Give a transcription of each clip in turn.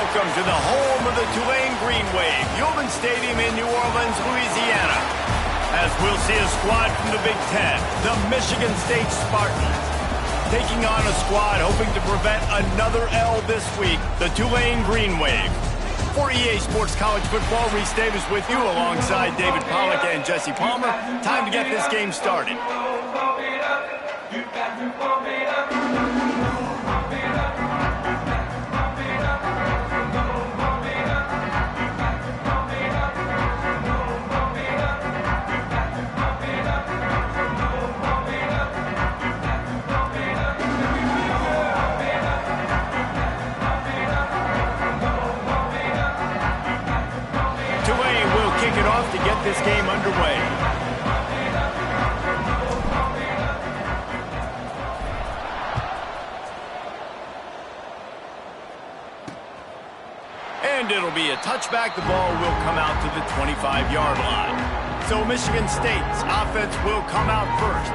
Welcome to the home of the Tulane Green Wave, Yulman Stadium in New Orleans, Louisiana. As we'll see a squad from the Big Ten, the Michigan State Spartans, taking on a squad hoping to prevent another L this week, the Tulane Green Wave. For EA Sports College Football, Reese Davis with you alongside David Pollack and Jesse Palmer. Time to get this game started. To get this game underway. And it'll be a touchback. The ball will come out to the 25-yard line. So Michigan State's offense will come out first.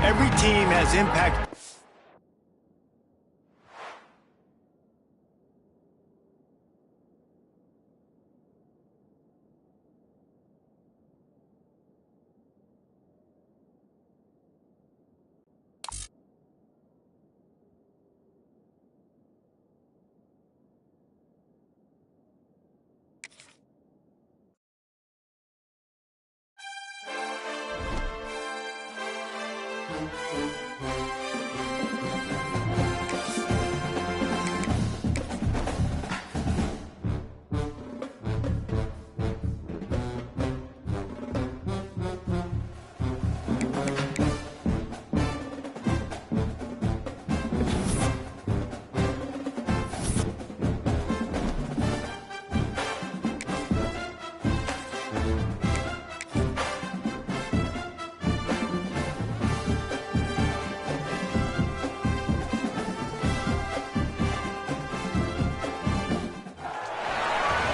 Every team has impact.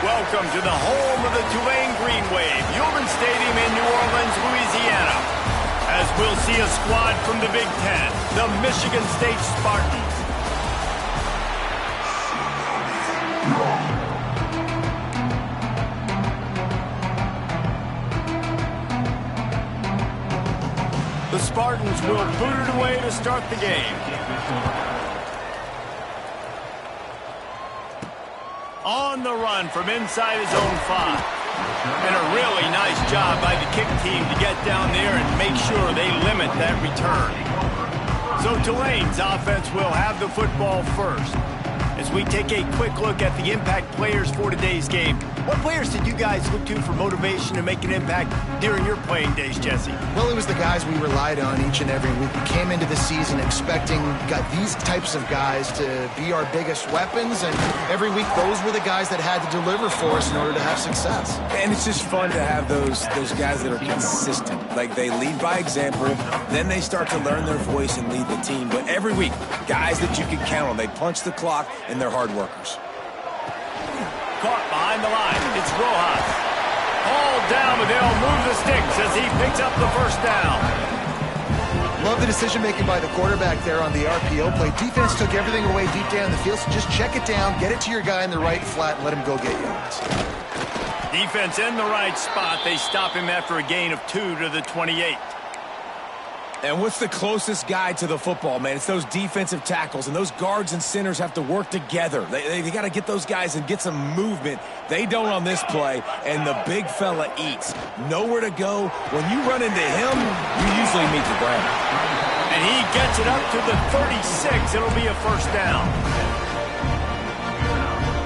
Welcome to the home of the Tulane Green Wave, Yulman Stadium in New Orleans, Louisiana. As we'll see a squad from the Big Ten, the Michigan State Spartans. The Spartans will boot it away to start the game. On the run from inside his own 5. And a really nice job by the kick team to get down there and make sure they limit that return. So Tulane's offense will have the football first. As we take a quick look at the impact players for today's game, what players did you guys look to for motivation to make an impact during your playing days, Jesse? Well, it was the guys we relied on each and every week. We came into the season expecting these types of guys to be our biggest weapons, and every week those were the guys that had to deliver for us in order to have success. And it's just fun to have those guys that are consistent. Like, they lead by example, then they start to learn their voice and lead the team. But every week, guys that you can count on. They punch the clock, and they're hard workers. Caught behind the line. It's Rojas. Hauled down, but they'll move the sticks as he picks up the first down. Love the decision-making by the quarterback there on the RPO play. Defense took everything away deep down the field, so just check it down, get it to your guy in the right flat, and let him go get yards. Defense in the right spot. They stop him after a gain of 2 to the 28. And what's the closest guy to the football, man? It's those defensive tackles, and those guards and centers have to work together. They got to get those guys and get some movement. They don't on this play, and the big fella eats. Nowhere to go. When you run into him, you usually meet the ground. And he gets it up to the 36. It'll be a first down.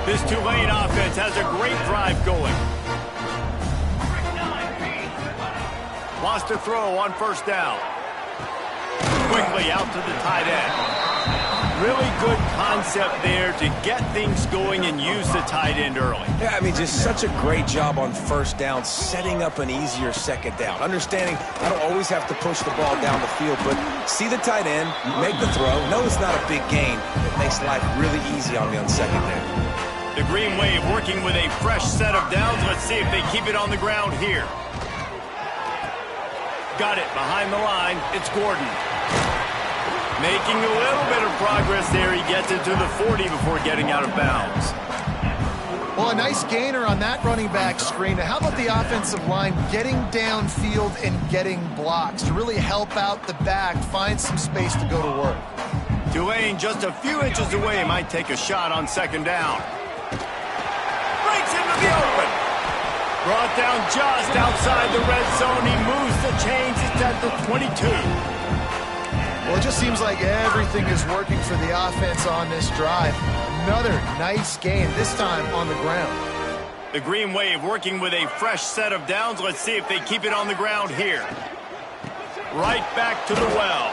This Tulane offense has a great drive going. Wants to throw on first down. Quickly out to the tight end. Really good concept there to get things going and use the tight end early. Yeah, I mean, just such a great job on first down, setting up an easier second down. Understanding I don't always have to push the ball down the field, but see the tight end, make the throw. No, it's not a big gain. It makes life really easy on me on second down. The Green Wave working with a fresh set of downs. Let's see if they keep it on the ground here. Got it behind the line. It's Gordon. Making a little bit of progress there. He gets it to the 40 before getting out of bounds. Well, a nice gainer on that running back screen. Now, how about the offensive line getting downfield and getting blocks to really help out the back, find some space to go to work? Tulane just a few inches away might take a shot on second down. Breaks into the open. Brought down just outside the red zone. He moves the chains. It's at the 22. Well, it just seems like everything is working for the offense on this drive. Another nice gain, this time on the ground. The Green Wave working with a fresh set of downs. Let's see if they keep it on the ground here. Right back to the well.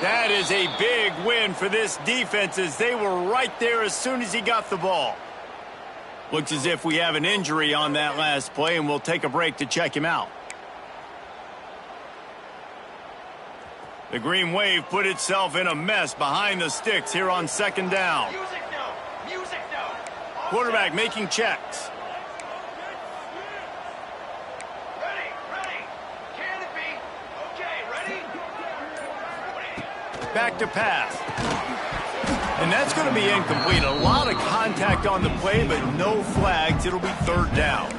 That is a big win for this defense as they were right there as soon as he got the ball. Looks as if we have an injury on that last play, and we'll take a break to check him out. The Green Wave put itself in a mess behind the sticks here on second down. Quarterback making checks. Ready. Can it be? Okay, ready? Back to pass. And that's going to be incomplete. A lot of contact on the play, but no flags. It'll be third down.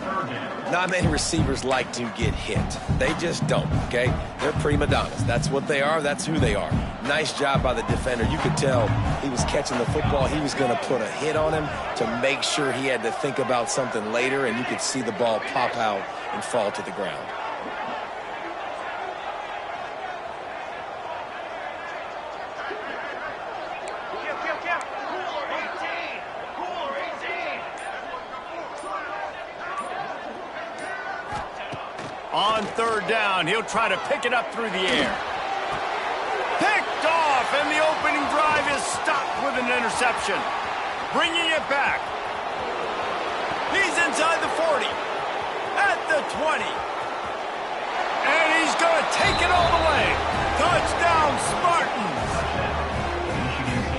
Not many receivers like to get hit. They just don't, okay? They're prima donnas. That's what they are. That's who they are. Nice job by the defender. You could tell he was catching the football. He was going to put a hit on him to make sure he had to think about something later, and you could see the ball pop out and fall to the ground. On third down, he'll try to pick it up through the air. Picked off, and the opening drive is stopped with an interception. Bringing it back. He's inside the 40. At the 20. And he's going to take it all the way. Touchdown, Spartans.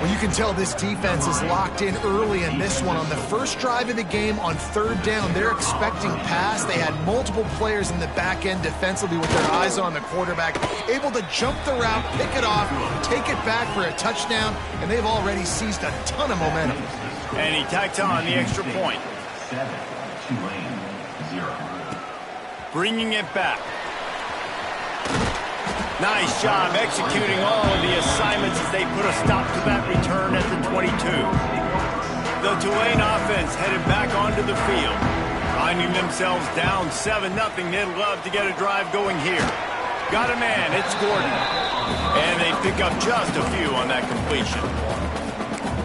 Well, you can tell this defense is locked in early in this one. On the first drive of the game on third down, they're expecting pass. They had multiple players in the back end defensively with their eyes on the quarterback, able to jump the route, pick it off, take it back for a touchdown, and they've already seized a ton of momentum. And he tacks on the extra point. 7, Tulane, 0. Bringing it back. Nice job executing all of the assignments as they put a stop to that return at the 22. The Tulane offense headed back onto the field. Finding themselves down 7-0, they'd love to get a drive going here. Got a man, it's Gordon. And they pick up just a few on that completion.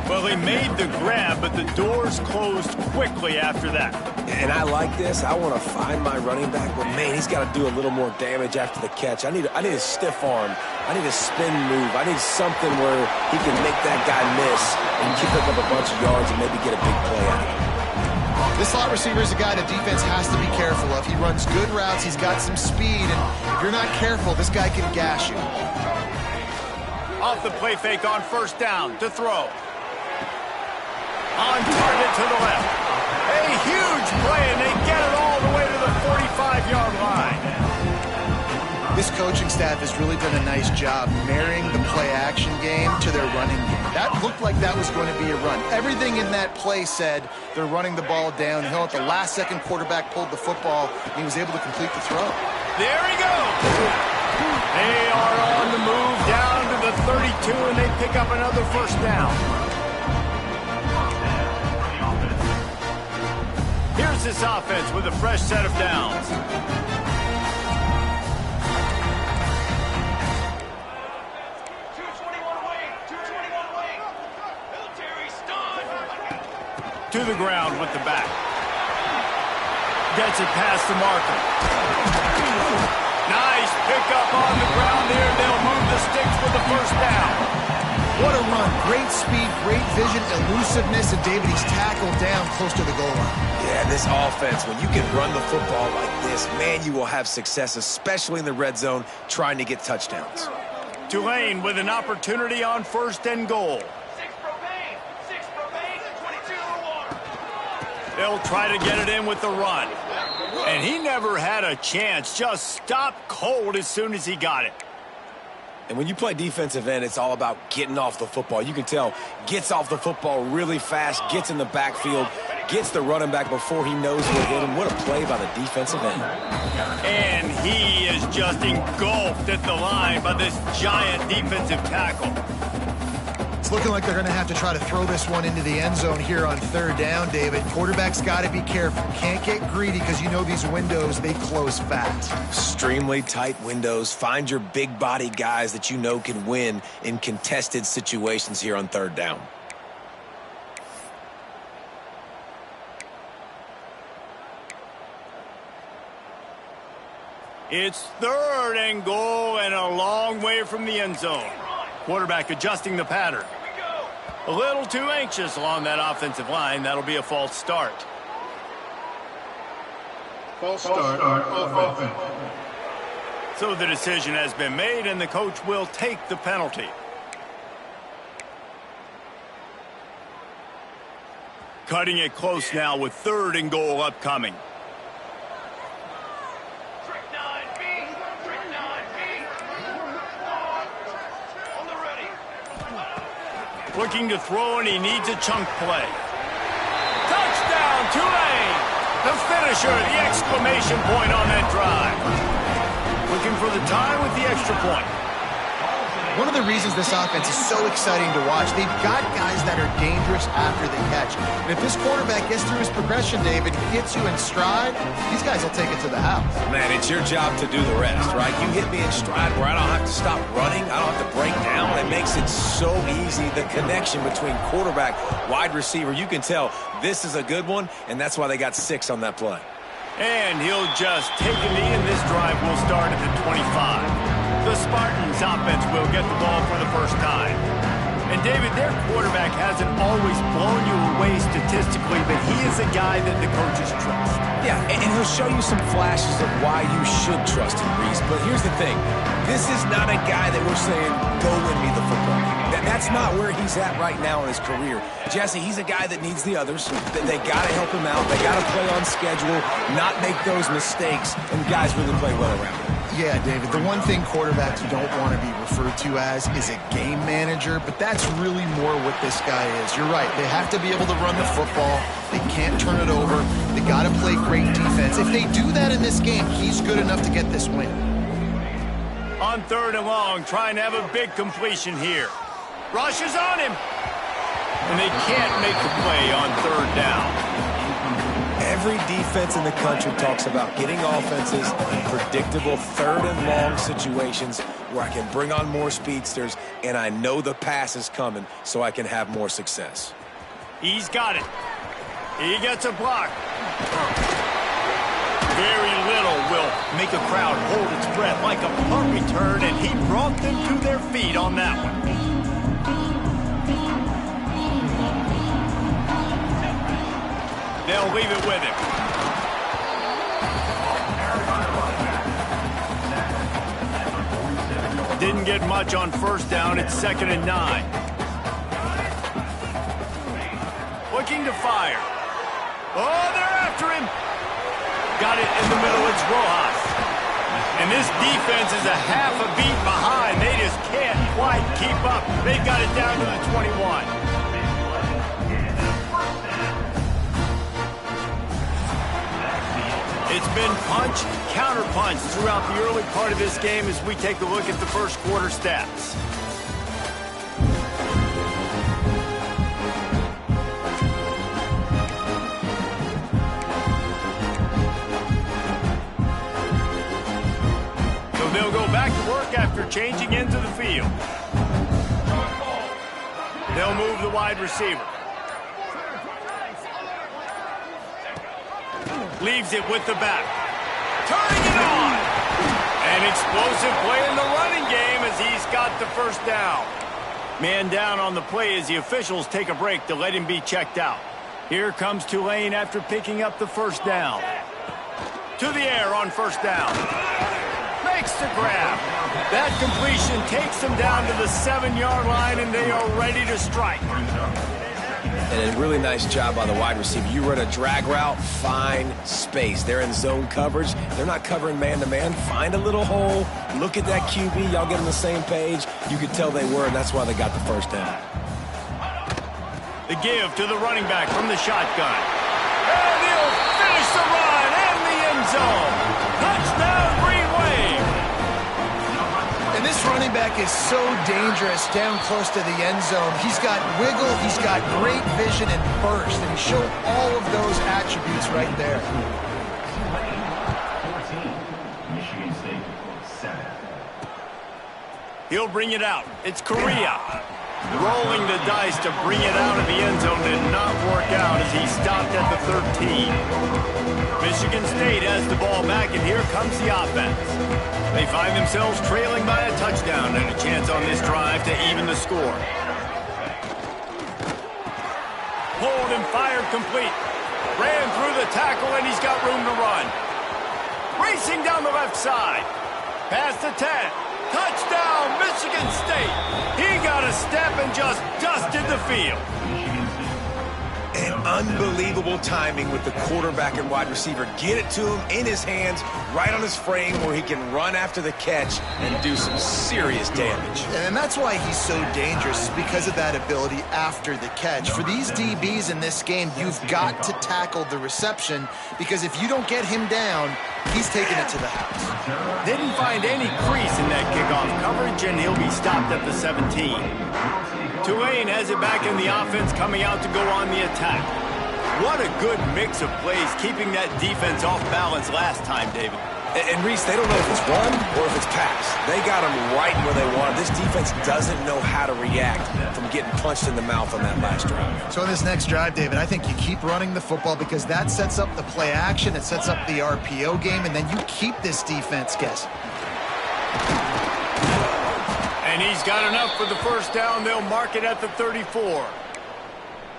Well, they made the grab, but the doors closed quickly after that. And I like this. I want to find my running back, but man, he's got to do a little more damage after the catch. I need a stiff arm. I need a spin move. I need something where he can make that guy miss and pick up a bunch of yards and maybe get a big play out of it. This slot receiver is a guy the defense has to be careful of. He runs good routes. He's got some speed, and if you're not careful, this guy can gash you. Off the play fake on first down to throw. On target to the left. A huge play, and they get it all the way to the 45-yard line. This coaching staff has really done a nice job marrying the play-action game to their running game. That looked like that was going to be a run. Everything in that play said they're running the ball downhill. At the last second, quarterback pulled the football, and he was able to complete the throw. There he goes. They are on the move down to the 32, and they pick up another first down. Here's this offense with a fresh set of downs. To the ground with the back. Gets it past the marker. Nice pickup on the ground there. They'll move the sticks with the first down. What a run. Great speed, great vision, elusiveness, and David, he's tackled down close to the goal line. Yeah, this offense, when you can run the football like this, man, you will have success, especially in the red zone, trying to get touchdowns. Tulane with an opportunity on first and goal. 6 propane, 22-1. They'll try to get it in with the run. And he never had a chance. Just stopped cold as soon as he got it. And when you play defensive end, it's all about getting off the football. You can tell, gets off the football really fast, gets in the backfield, Gets the running back before he knows he'll hit him. What a play by the defensive end. And he is just engulfed at the line by this giant defensive tackle. It's looking like they're going to have to try to throw this one into the end zone here on third down, David. Quarterback's got to be careful. Can't get greedy because you know these windows, they close fast. Extremely tight windows. Find your big body guys that you know can win in contested situations here on third down. It's third and goal and a long way from the end zone. Quarterback adjusting the pattern. A little too anxious along that offensive line. That'll be a false start. False start offense. So the decision has been made, and the coach will take the penalty. Cutting it close now with third and goal upcoming. Looking to throw, and he needs a chunk play. Touchdown, Tulane! The finisher, the exclamation point on that drive. Looking for the tie with the extra point. One of the reasons this offense is so exciting to watch, they've got guys that are dangerous after the catch. And if this quarterback gets through his progression, David, gets you in stride, these guys will take it to the house. Man, it's your job to do the rest, right? You hit me in stride where I don't have to stop running. I don't have to break down. It makes it so easy. The connection between quarterback, wide receiver, you can tell this is a good one, and that's why they got 6 on that play. And he'll just take a knee, and this drive will start at the 25. The Spartans offense will get the ball for the first time. And David, their quarterback hasn't always blown you away statistically, but he is a guy that the coaches trust. Yeah, and he'll show you some flashes of why you should trust him, Reese. But here's the thing. This is not a guy that we're saying, go win me the football game. That's not where he's at right now in his career. Jesse, he's a guy that needs the others. They got to help him out. They got to play on schedule, not make those mistakes, and guys really play well around him. Yeah, David, the one thing quarterbacks don't want to be referred to as is a game manager, but that's really more what this guy is. You're right. They have to be able to run the football. They can't turn it over. They got to play great defense. If they do that in this game, he's good enough to get this win. On third and long, trying to have a big completion here. Rush is on him. And they can't make the play on third down. Every defense in the country talks about getting offenses in predictable third and long situations where I can bring on more speedsters and I know the pass is coming so I can have more success. He's got it. He gets a block. Very little will make a crowd hold its breath like a punt return, and he brought them to their feet on that one. They'll leave it with him. Didn't get much on first down. It's 2nd and 9. Looking to fire. Oh, they're after him. Got it in the middle. It's Rojas. And this defense is a half a beat behind. They just can't quite keep up. They've got it down to the 21. It's been punch, counter-punch throughout the early part of this game as we take a look at the first quarter stats. So they'll go back to work after changing into the field. They'll move the wide receiver. Leaves it with the back. Turning it on. An explosive play in the running game as he's got the first down. Man down on the play as the officials take a break to let him be checked out. Here comes Tulane after picking up the first down. To the air on first down. Makes the grab. That completion takes them down to the 7-yard line, and they are ready to strike. And a really nice job by the wide receiver. You run a drag route, find space. They're in zone coverage. They're not covering man-to-man. Find a little hole. Look at that QB. Y'all get on the same page. You could tell they were, and that's why they got the first down. The give to the running back from the shotgun. And he'll finish the run in the end zone. Touchdown, Green Wave. And this running back is so dangerous down close to the end zone. He's got wiggle, he's got great vision and burst, and he showed all of those attributes right there. 14, Michigan State 7. He'll bring it out. It's Korea. Rolling the dice to bring it out of the end zone did not work out as he stopped at the 13. Michigan State has the ball back, and here comes the offense. They find themselves trailing by a touchdown and a chance on this drive to even the score. Hold and fired complete. Ran through the tackle, and he's got room to run. Racing down the left side. Past the 10. Touchdown, Michigan State. He got a step and just dusted the field. And unbelievable timing with the quarterback and wide receiver. Get it to him in his hands, right on his frame where he can run after the catch and do some serious damage. And that's why he's so dangerous, is because of that ability after the catch. For these DBs in this game, you've got to tackle the reception, because if you don't get him down, he's taking it to the house. Didn't find any crease in that kickoff coverage, and he'll be stopped at the 17. Tulane has it back in the offense, coming out to go on the attack. What a good mix of plays, keeping that defense off balance last time, David. And Reese, they don't know if it's run or if it's pass. They got him right where they want him. This defense doesn't know how to react from getting punched in the mouth on that last drive. So in this next drive, David, I think you keep running the football, because that sets up the play action, it sets up the RPO game, and then you keep this defense guessing. And he's got enough for the first down. They'll mark it at the 34.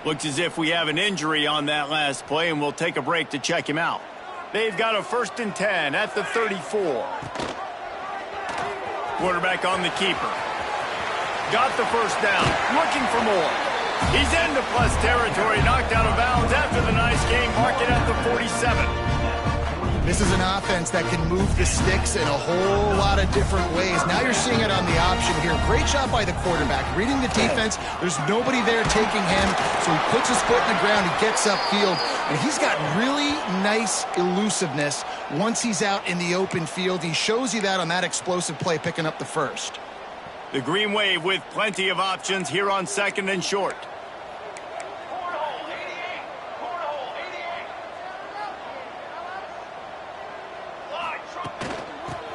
Looks as if we have an injury on that last play, and we'll take a break to check him out. They've got a 1st and 10 at the 34. Quarterback on the keeper. Got the first down. Looking for more. He's into plus territory. Knocked out of bounds after the nice game. Mark it at the 47. This is an offense that can move the sticks in a whole lot of different ways. Now you're seeing it on the option here. Great job by the quarterback. Reading the defense, there's nobody there taking him, so he puts his foot in the ground, he gets upfield, and he's got really nice elusiveness once he's out in the open field. He shows you that on that explosive play, picking up the first. The Green Wave with plenty of options here on 2nd and short.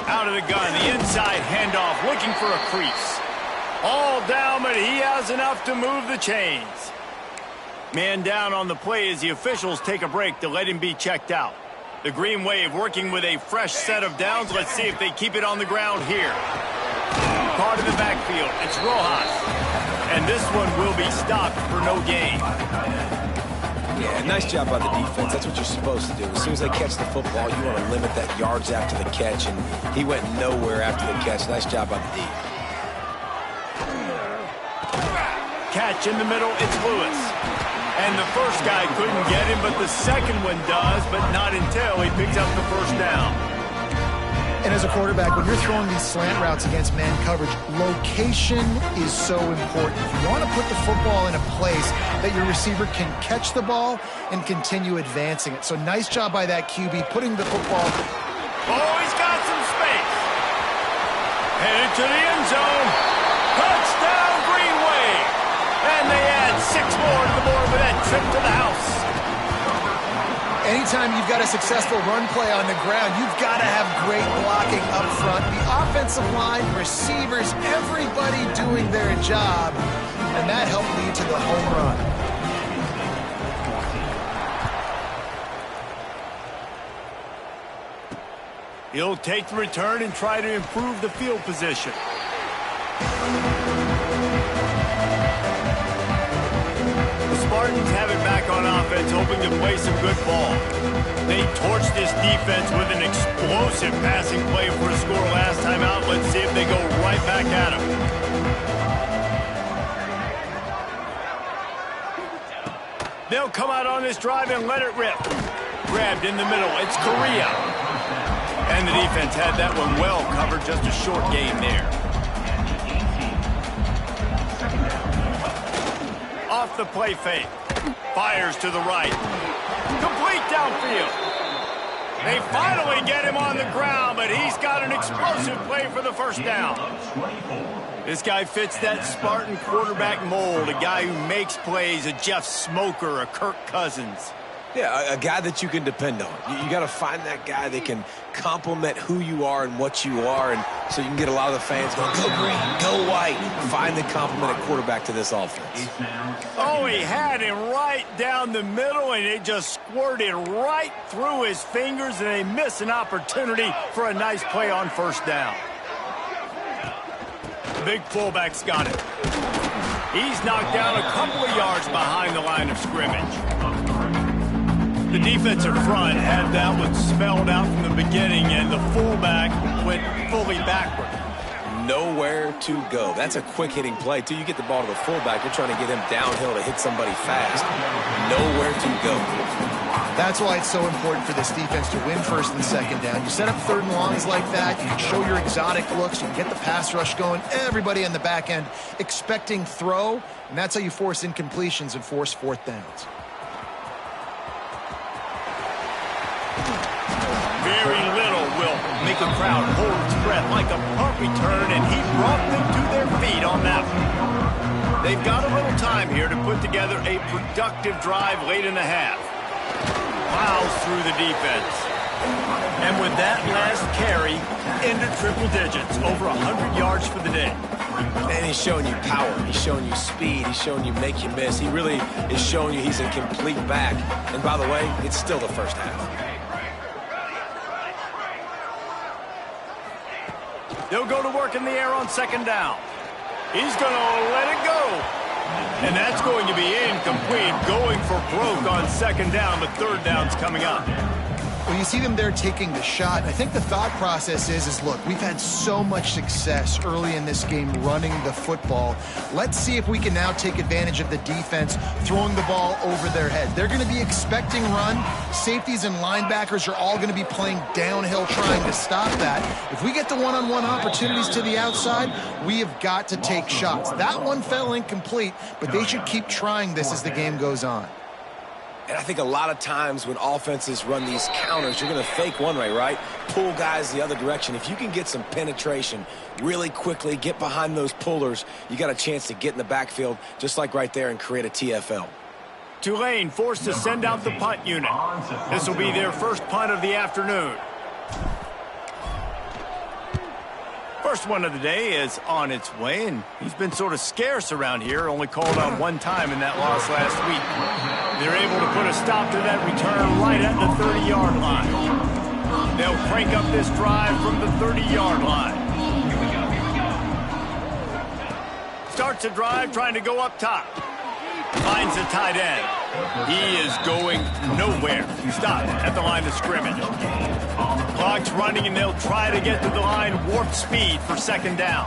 Out of the gun, the inside handoff, looking for a crease. All down, but he has enough to move the chains. Man down on the play as the officials take a break to let him be checked out. The Green Wave working with a fresh set of downs. Let's see if they keep it on the ground here. Caught in the backfield. It's Rojas. And this one will be stopped for no gain. Yeah, nice job by the defense. That's what you're supposed to do. As soon as they catch the football, you want to limit that yards after the catch, and he went nowhere after the catch. Nice job by the D. Catch in the middle, it's Lewis. And the first guy couldn't get him, but the second one does, but not until he picks up the first down. And as a quarterback, when you're throwing these slant routes against man coverage, location is so important. You want to put the football in a place that your receiver can catch the ball and continue advancing it. So nice job by that QB, putting the football. Oh, he's got some space. Headed to the end zone. Touchdown, Green Wave. And they add 6 more to the board with that trip to the house. Anytime you've got a successful run play on the ground, you've got to have great blocking up front. The offensive line, receivers, everybody doing their job. And that helped lead to the home run. He'll take the return and try to improve the field position. Spartans have it back on offense, hoping to play some good ball. They torched this defense with an explosive passing play for a score last time out. Let's see if they go right back at him. They'll come out on this drive and let it rip. Grabbed in the middle. It's Korea. And the defense had that one well covered. Just a short game there. Off the play fake. Fires to the right. Complete downfield. They finally get him on the ground, but he's got an explosive play for the first down. This guy fits that Spartan quarterback mold, a guy who makes plays, a Jeff Smoker, a Kirk Cousins. Yeah, a guy that you can depend on. You got to find that guy that can complement who you are and what you are, and so you can get a lot of the fans going, go green, go white. Find the complement at quarterback to this offense. Oh, he had him right down the middle, and it just squirted right through his fingers, and they miss an opportunity for a nice play on first down. The big fullback's got it. He's knocked down a couple of yards behind the line of scrimmage. The defensive front had that one spelled out from the beginning, and the fullback went fully backward. Nowhere to go. That's a quick-hitting play, too. You get the ball to the fullback, you're trying to get him downhill to hit somebody fast. Nowhere to go. That's why it's so important for this defense to win first and second down. You set up third and longs like that, you can show your exotic looks, you can get the pass rush going, everybody on the back end expecting throw, and that's how you force incompletions and force fourth downs. Very little will make a crowd hold its breath like a punt return, and he brought them to their feet on that one. They've got a little time here to put together a productive drive late in the half. Plows through the defense. And with that last carry, into triple digits, over 100 yards for the day. And he's showing you power. He's showing you speed. He's showing you make you miss. He really is showing you he's a complete back. And by the way, it's still the first half. They'll go to work in the air on second down. He's going to let it go. And that's going to be incomplete, going for broke on second down, but third down's coming up. Well, you see them there taking the shot. I think the thought process is look, we've had so much success early in this game running the football. Let's see if we can now take advantage of the defense throwing the ball over their head. They're going to be expecting run. Safeties and linebackers are all going to be playing downhill trying to stop that. If we get the one-on-one opportunities to the outside, we have got to take shots. That one fell incomplete, but they should keep trying this as the game goes on. And I think a lot of times when offenses run these counters, you're going to fake one way, right? Pull guys the other direction. If you can get some penetration really quickly, get behind those pullers, you got a chance to get in the backfield just like right there and create a TFL. Tulane forced to send out the punt unit. This will be their first punt of the afternoon. First one of the day is on its way, and he's been sort of scarce around here, only called on one time in that loss last week. They're able to put a stop to that return right at the 30-yard line. They'll crank up this drive from the 30-yard line. Starts a drive trying to go up top. Finds the tight end. He is going nowhere. Stopped at the line of scrimmage. Clock's running, and they'll try to get to the line warp speed for second down.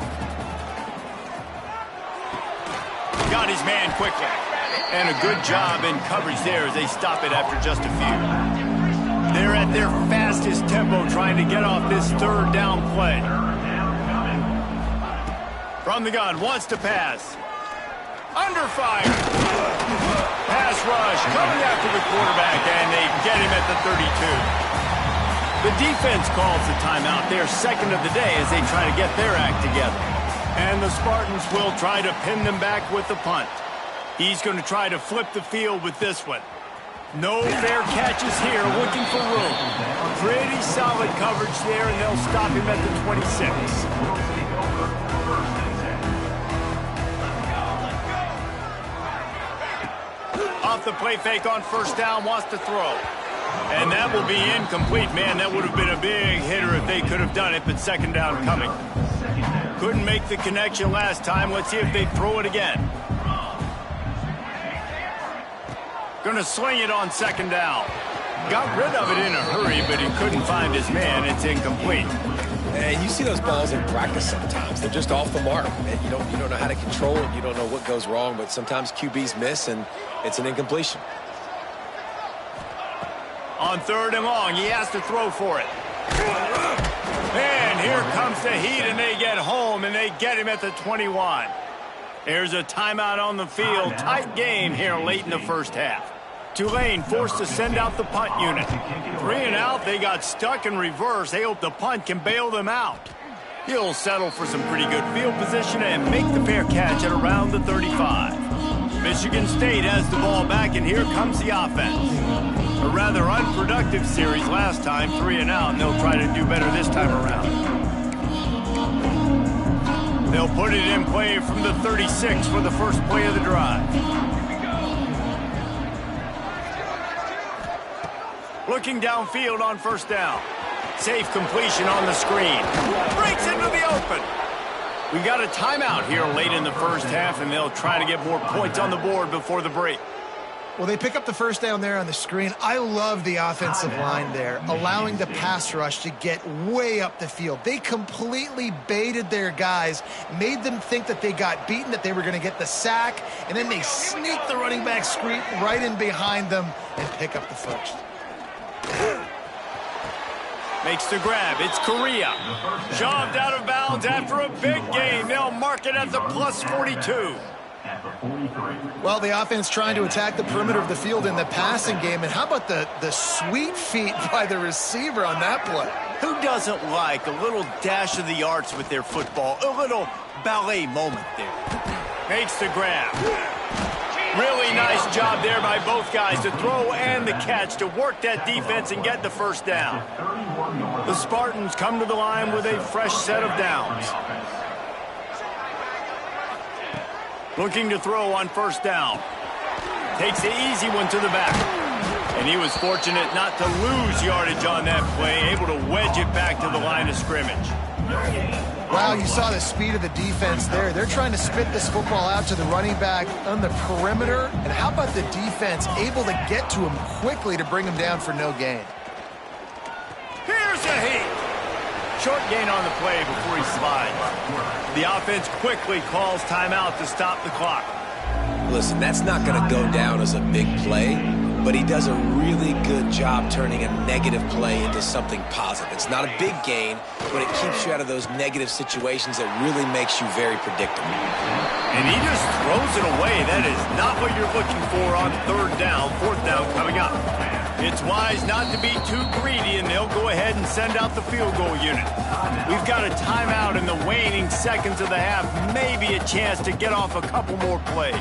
Got his man quickly. And a good job in coverage there as they stop it after just a few. They're at their fastest tempo trying to get off this third down play. From the gun, wants to pass. Under fire. Pass rush coming after the quarterback, and they get him at the 32. The defense calls the timeout, their second of the day, as they try to get their act together. And the Spartans will try to pin them back with the punt. He's going to try to flip the field with this one. No fair catches here, looking for room. Pretty solid coverage there, and they'll stop him at the 26. Off the play fake on first down, wants to throw. And that will be incomplete. Man, that would have been a big hitter if they could have done it, but second down coming. Couldn't make the connection last time. Let's see if they throw it again. Going to sling it on second down. Got rid of it in a hurry, but he couldn't find his man. It's incomplete. And you see those balls in practice sometimes. They're just off the mark. And you don't know how to control it. You don't know what goes wrong, but sometimes QBs miss, and it's an incompletion. On third and long, he has to throw for it. And here comes the heat, and they get home, and they get him at the 21. There's a timeout on the field. Tight game here late in the first half. Tulane forced to send out the punt unit. 3 and out, they got stuck in reverse. They hope the punt can bail them out. He'll settle for some pretty good field position and make the fair catch at around the 35. Michigan State has the ball back, and here comes the offense. A rather unproductive series last time, 3 and out, and they'll try to do better this time around. They'll put it in play from the 36 for the first play of the drive. Looking downfield on first down. Safe completion on the screen. Breaks into the open. We got a timeout here late in the first half, and they'll try to get more points on the board before the break. Well, they pick up the first down there on the screen. I love the offensive line there, allowing the pass rush to get way up the field. They completely baited their guys, made them think that they got beaten, that they were going to get the sack, and then they sneak the running back screen right in behind them and pick up the first. Makes the grab. It's Korea. Shoved out of bounds after a big gain. They'll mark it at the plus 42. Well, the offense trying to attack the perimeter of the field in the passing game. And how about the sweet feet by the receiver on that play? Who doesn't like a little dash of the arts with their football? A little ballet moment there. Makes the grab. Really nice job there by both guys to throw and the catch to work that defense and get the first down. The Spartans come to the line with a fresh set of downs. Looking to throw on first down. Takes the easy one to the back. And he was fortunate not to lose yardage on that play, able to wedge it back to the line of scrimmage. Wow, you saw the speed of the defense there. They're trying to spit this football out to the running back on the perimeter. And how about the defense able to get to him quickly to bring him down for no gain? Here's a heat. Short gain on the play before he slides. The offense quickly calls timeout to stop the clock. Listen, that's not going to go down as a big play, but he does a really good job turning a negative play into something positive. It's not a big gain, but it keeps you out of those negative situations that really makes you very predictable. And he just throws it away. That is not what you're looking for on third down, fourth down coming up. It's wise not to be too greedy, and they'll go ahead and send out the field goal unit. We've got a timeout in the waning seconds of the half, maybe a chance to get off a couple more plays.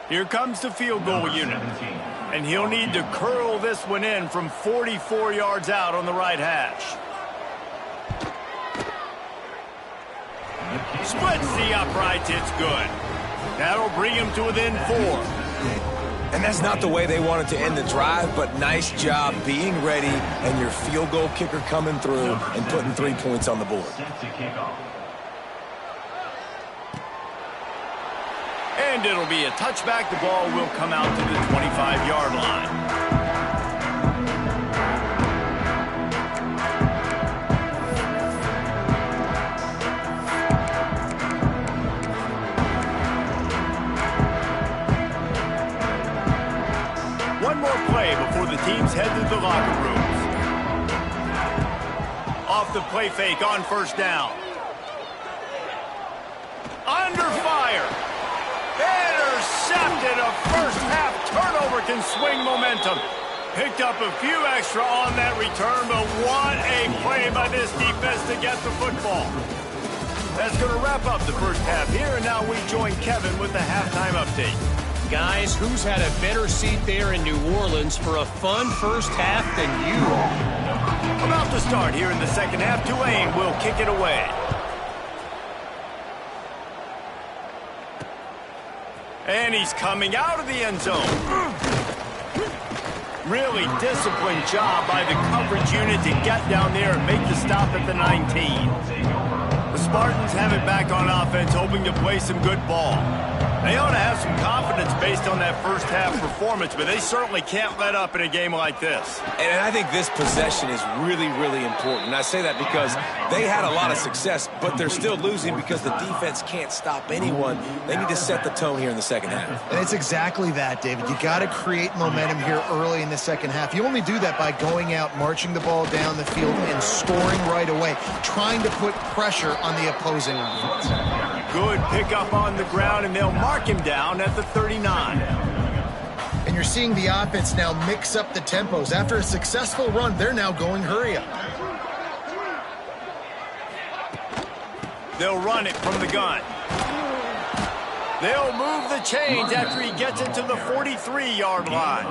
Here comes the field goal unit, and he'll need to curl this one in from 44 yards out on the right hash. Splits the uprights, it's good. That'll bring him to within 4. And that's not the way they wanted to end the drive, but nice job being ready and your field goal kicker coming through and putting 3 points on the board. And it'll be a touchback. The ball will come out to the 25-yard line. One more play before the teams head to the locker rooms. Off the play fake on first down. Under fire. Intercepted. A first-half turnover can swing momentum. Picked up a few extra on that return, but what a play by this defense to get the football. That's going to wrap up the first half here, and now we join Kevin with the halftime update. Guys, who's had a better seat there in New Orleans for a fun first half than you? About to start here in the second half. Tulane will kick it away. And he's coming out of the end zone. Really disciplined job by the coverage unit to get down there and make the stop at the 19. The Spartans have it back on offense, hoping to play some good ball. They ought to have some confidence based on that first half performance, but they certainly can't let up in a game like this. And I think this possession is really, really important. And I say that because they had a lot of success, but they're still losing because the defense can't stop anyone. They need to set the tone here in the second half. And it's exactly that, David. You got to create momentum here early in the second half. You only do that by going out, marching the ball down the field, and scoring right away, trying to put pressure on the opposing offense. Good pickup on the ground, and they'll mark him down at the 39. And you're seeing the offense now mix up the tempos. After a successful run, they're now going hurry up. They'll run it from the gun. They'll move the chains after he gets it to the 43-yard line.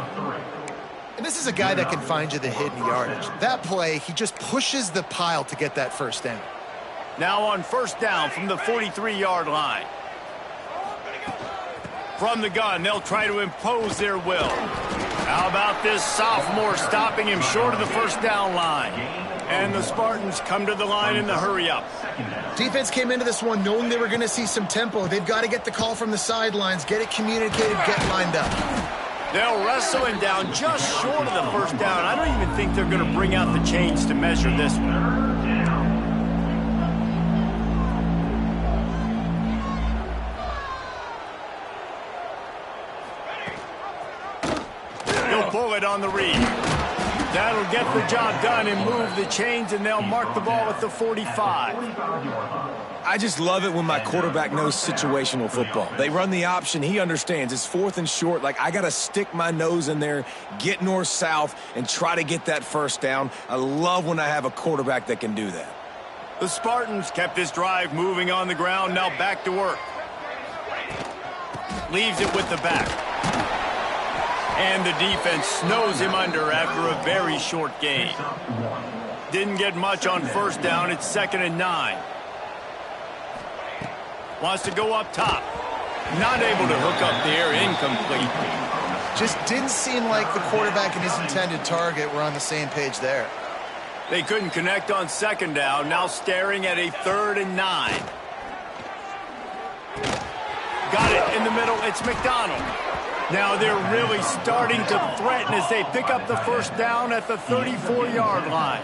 And this is a guy that can find you the hidden yardage. That play, he just pushes the pile to get that first down. Now on first down from the 43-yard line. From the gun, they'll try to impose their will. How about this sophomore stopping him short of the first down line? And the Spartans come to the line in the hurry-up. Defense came into this one knowing they were going to see some tempo. They've got to get the call from the sidelines, get it communicated, get lined up. They'll wrestle him down just short of the first down. I don't even think they're going to bring out the chains to measure this one. Pull it on the read. That'll get the job done and move the chains, and they'll mark the ball at the 45. I just love it when my quarterback knows situational football. They run the option. He understands. It's fourth and short. Like, I got to stick my nose in there, get north-south, and try to get that first down. I love when I have a quarterback that can do that. The Spartans kept this drive moving on the ground. Now back to work. Leaves it with the back. And the defense snows him under after a very short gain. Didn't get much on first down. It's 2nd and 9. Wants to go up top. Not able to hook up there. Incomplete. Just didn't seem like the quarterback and his intended target were on the same page there. They couldn't connect on 2nd down. Now staring at a 3rd and 9. Got it in the middle. It's McDonald. Now they're really starting to threaten as they pick up the first down at the 34-yard line.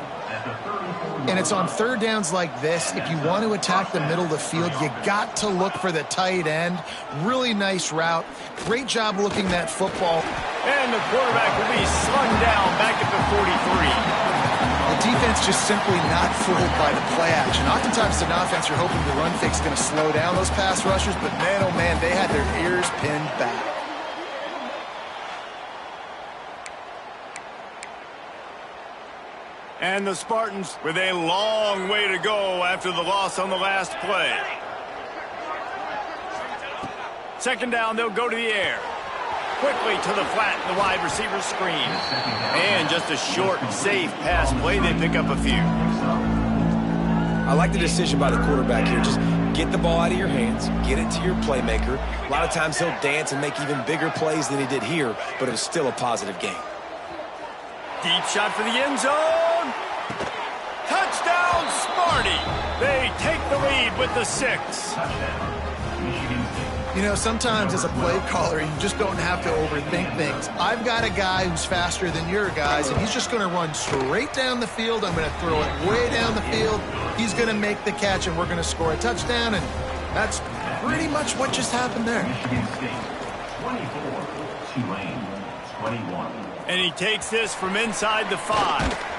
And it's on third downs like this. If you want to attack the middle of the field, you got to look for the tight end. Really nice route. Great job looking that football. And the quarterback will be slung down back at the 43. The defense just simply not fooled by the play action. Oftentimes, an offense, you're hoping the run fake is going to slow down those pass rushers, but man, oh man, they had their ears pinned back. And the Spartans with a long way to go after the loss on the last play. 2nd down, they'll go to the air. Quickly to the flat, the wide receiver screen. And just a short, safe pass play, they pick up a few. I like the decision by the quarterback here. Just get the ball out of your hands, get it to your playmaker. A lot of times he'll dance and make even bigger plays than he did here, but it was still a positive game. Deep shot for the end zone. Touchdown, Sparty. They take the lead with the 6. You know, sometimes as a play caller, you just don't have to overthink things. I've got a guy who's faster than your guys, and he's just going to run straight down the field. I'm going to throw it way down the field. He's going to make the catch, and we're going to score a touchdown, and that's pretty much what just happened there. 24, Tulane, 21. And he takes this from inside the 5.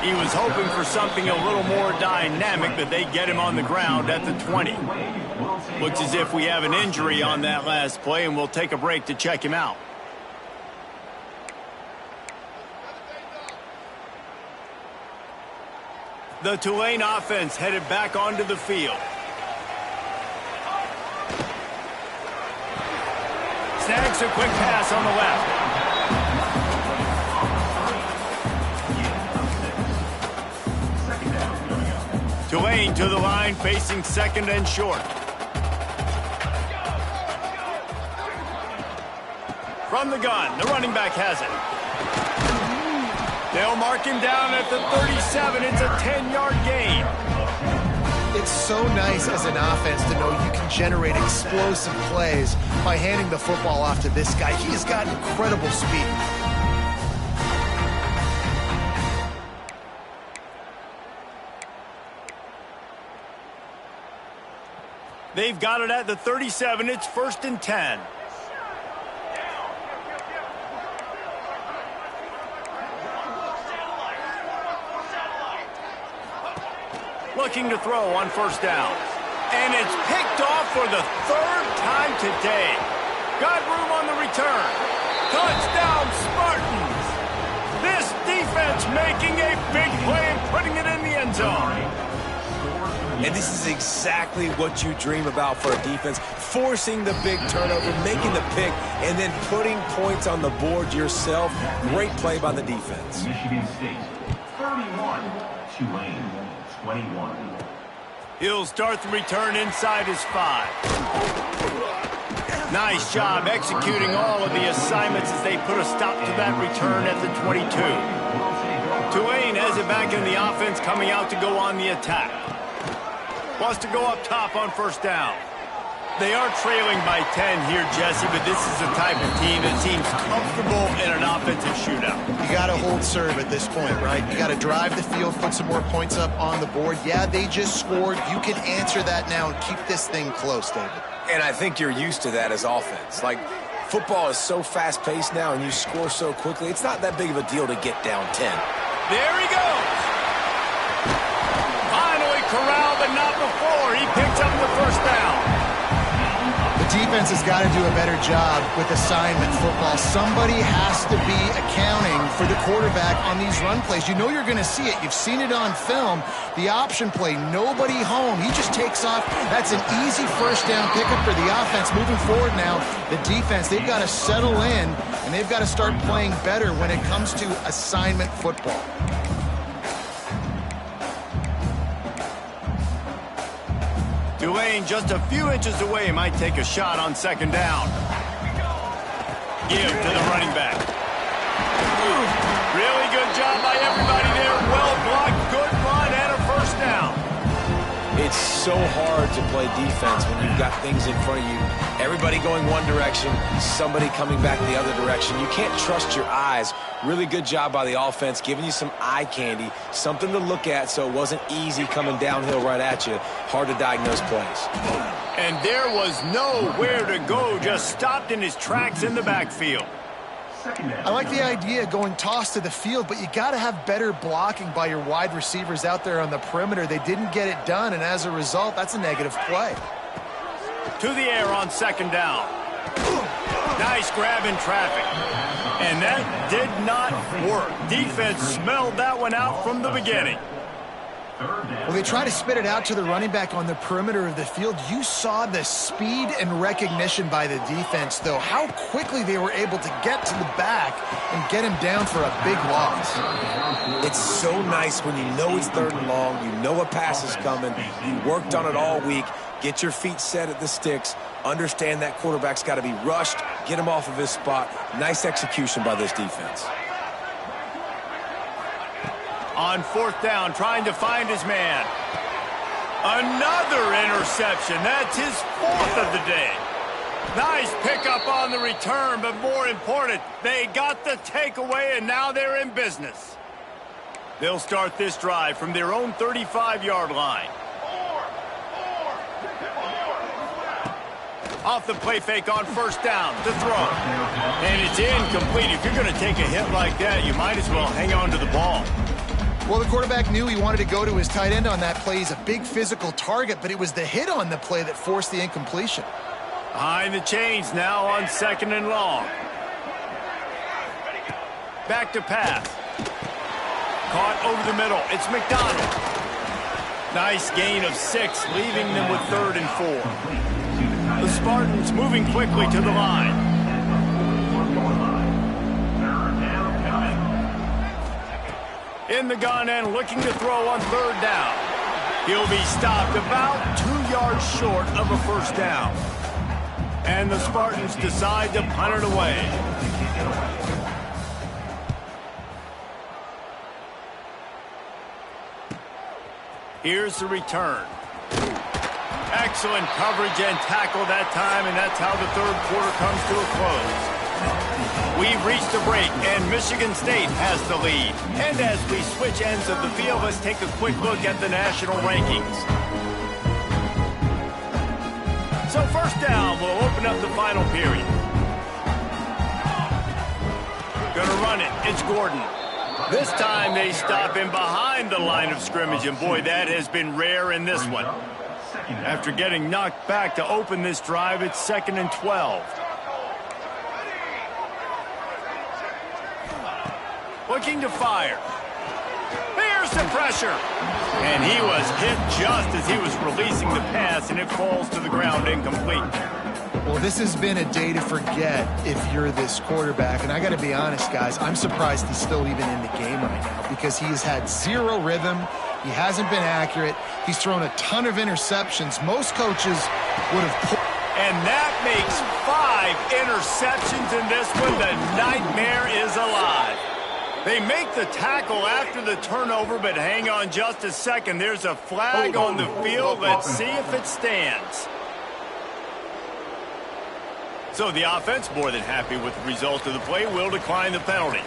He was hoping for something a little more dynamic, but they get him on the ground at the 20. Looks as if we have an injury on that last play, and we'll take a break to check him out. The Tulane offense headed back onto the field. Snags a quick pass on the left. Tulane to the line, facing 2nd and short. From the gun, the running back has it. They'll mark him down at the 37. It's a 10-yard gain. It's so nice as an offense to know you can generate explosive plays by handing the football off to this guy. He has got incredible speed. They've got it at the 37. It's 1st and 10. Looking to throw on 1st down. And it's picked off for the 3rd time today. Got room on the return. Touchdown, Spartans. This defense making a big play and putting it in the end zone. And this is exactly what you dream about for a defense. Forcing the big turnover, making the pick, and then putting points on the board yourself. Great play by the defense. Michigan State, 31. Tulane, 21. He'll start the return inside his 5. Nice job executing all of the assignments as they put a stop to that return at the 22. Tulane has it back in the offense, coming out to go on the attack. Wants to go up top on 1st down. They are trailing by 10 here, Jesse, but this is the type of team that seems comfortable in an offensive shootout. You got to hold serve at this point, right? You got to drive the field, put some more points up on the board. Yeah, they just scored. You can answer that now and keep this thing close, David. And I think you're used to that as offense. Like, football is so fast-paced now and you score so quickly, it's not that big of a deal to get down 10. There he goes. Finally corralled, but not before. He picks up the 1st down. The defense has got to do a better job with assignment football. Somebody has to be accounting for the quarterback on these run plays. You know you're going to see it. You've seen it on film. The option play, nobody home. He just takes off. That's an easy 1st down pickup for the offense. Moving forward now, the defense, they've got to settle in, and they've got to start playing better when it comes to assignment football. Tulane just a few inches away, might take a shot on 2nd down. Give to the running back. Really good job by everybody there. Well blocked, good run, and a 1st down. It's so hard to play defense when you've got things in front of you. Everybody going one direction, somebody coming back the other direction. You can't trust your eyes. Really good job by the offense, giving you some eye candy, something to look at so it wasn't easy coming downhill right at you. Hard to diagnose plays. And there was nowhere to go, just stopped in his tracks in the backfield. I like the idea of going toss to the field, but you got to have better blocking by your wide receivers out there on the perimeter. They didn't get it done, and as a result, that's a negative play. To the air on 2nd down. Nice grab in traffic. And that did not work. Defense smelled that one out from the beginning. Well, they try to spit it out to the running back on the perimeter of the field. You saw the speed and recognition by the defense, though. How quickly they were able to get to the back and get him down for a big loss. It's so nice when you know it's 3rd and long, you know a pass is coming, you worked on it all week, get your feet set at the sticks, understand that quarterback's got to be rushed, get him off of his spot. Nice execution by this defense. On 4th down, trying to find his man. Another interception. That's his 4th of the day. Nice pickup on the return, but more important, they got the takeaway, and now they're in business. They'll start this drive from their own 35-yard line. Off the play fake on 1st down to throw. And it's incomplete. If you're going to take a hit like that, you might as well hang on to the ball. Well, the quarterback knew he wanted to go to his tight end on that play. He's a big physical target, but it was the hit on the play that forced the incompletion. Behind the chains now on 2nd and long. Back to pass. Caught over the middle. It's McDonald. Nice gain of 6, leaving them with 3rd and 4. The Spartans moving quickly to the line. In the gun and looking to throw on 3rd down. He'll be stopped about 2 yards short of a 1st down. And the Spartans decide to punt it away. Here's the return. Excellent coverage and tackle that time, and that's how the third quarter comes to a close. We've reached a break, and Michigan State has the lead. And as we switch ends of the field, let's take a quick look at the national rankings. So first down, we'll open up the final period. Gonna run it. It's Gordon. This time they stop him behind the line of scrimmage, and boy, that has been rare in this one. After getting knocked back to open this drive, it's 2nd and 12. Looking to fire. Here's the pressure. And he was hit just as he was releasing the pass, and it falls to the ground incomplete. Well, this has been a day to forget if you're this quarterback. And I got to be honest, guys, I'm surprised he's still even in the game right now because he has had zero rhythm. He hasn't been accurate. He's thrown a ton of interceptions. Most coaches would have pulled. And that makes 5 interceptions in this one. The nightmare is alive. They make the tackle after the turnover, but hang on just a second. There's a flag on the field. Let's see if it stands. So the offense, more than happy with the result of the play, will decline the penalty.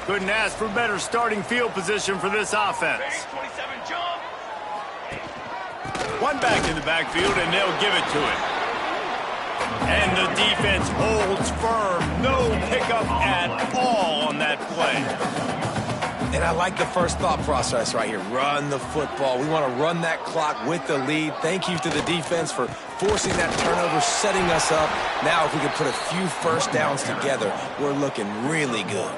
Couldn't ask for better starting field position for this offense. One back in the backfield, and they'll give it to him. And the defense holds firm. No pickup at all on that play. And I like the first thought process right here. Run the football. We want to run that clock with the lead. Thank you to the defense for forcing that turnover, setting us up. Now if we can put a few first downs together, we're looking really good.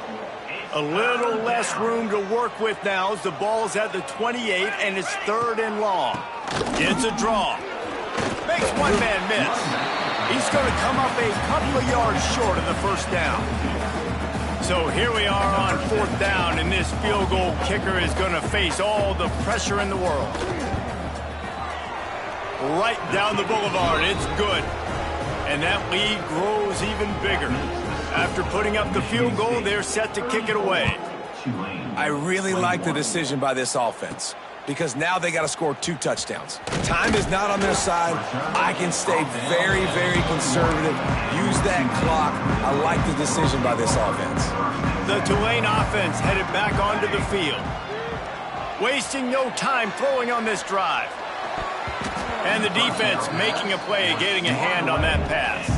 A little less room to work with now as the ball's at the 28, and it's 3rd and long. Gets a draw. Makes one man miss. He's going to come up a couple of yards short of the first down. So here we are on 4th down, and this field goal kicker is going to face all the pressure in the world. Right down the boulevard. It's good. And that lead grows even bigger. After putting up the field goal, they're set to kick it away. I really like the decision by this offense because now they got to score 2 touchdowns. Time is not on their side. I can stay very, very conservative. Use that clock. I like the decision by this offense. The Tulane offense headed back onto the field. Wasting no time throwing on this drive. And the defense making a play, getting a hand on that pass.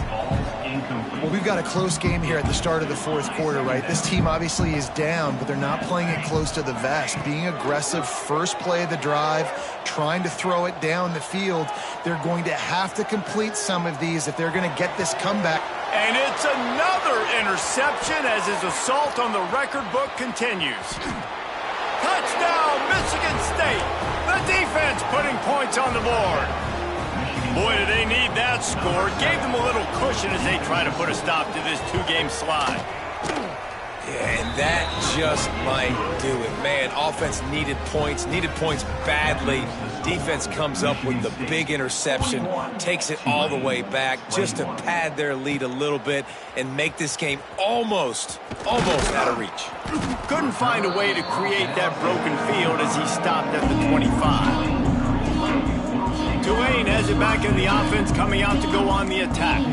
Well, we've got a close game here at the start of the 4th quarter, right? This team obviously is down, but they're not playing it close to the vest. Being aggressive, first play of the drive, trying to throw it down the field. They're going to have to complete some of these if they're going to get this comeback. And it's another interception as his assault on the record book continues. Touchdown, Michigan State. The defense putting points on the board. Boy, do they need that score. Gave them a little cushion as they try to put a stop to this 2-game slide. Yeah, and that just might do it. Man, offense needed points badly. Defense comes up with the big interception, takes it all the way back just to pad their lead a little bit and make this game almost out of reach. Couldn't find a way to create that broken field as he stopped at the 25. Tulane has it back in the offense, coming out to go on the attack.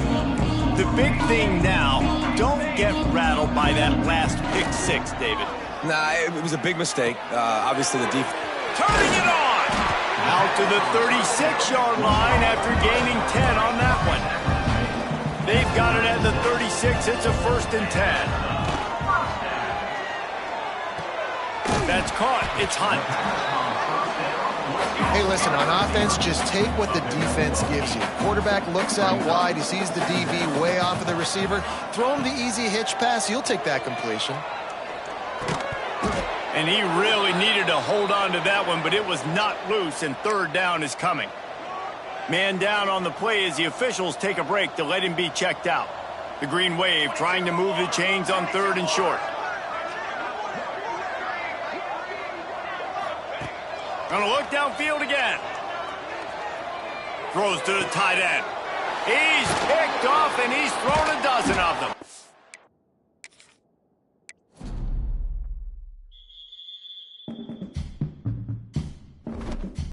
The big thing now, don't get rattled by that last pick 6, David. Nah, it was a big mistake. Obviously, the defense. Turning it on! Out to the 36-yard line after gaining 10 on that one. They've got it at the 36. It's a 1st and 10. That's caught. It's Hunt. Hey, listen, on offense, just take what the defense gives you. Quarterback looks out wide. He sees the DB way off of the receiver. Throw him the easy hitch pass. He'll take that completion. And he really needed to hold on to that one, but it was not loose, and 3rd down is coming. Man down on the play as the officials take a break to let him be checked out. The green wave trying to move the chains on 3rd and short. Gonna look downfield again. Throws to the tight end.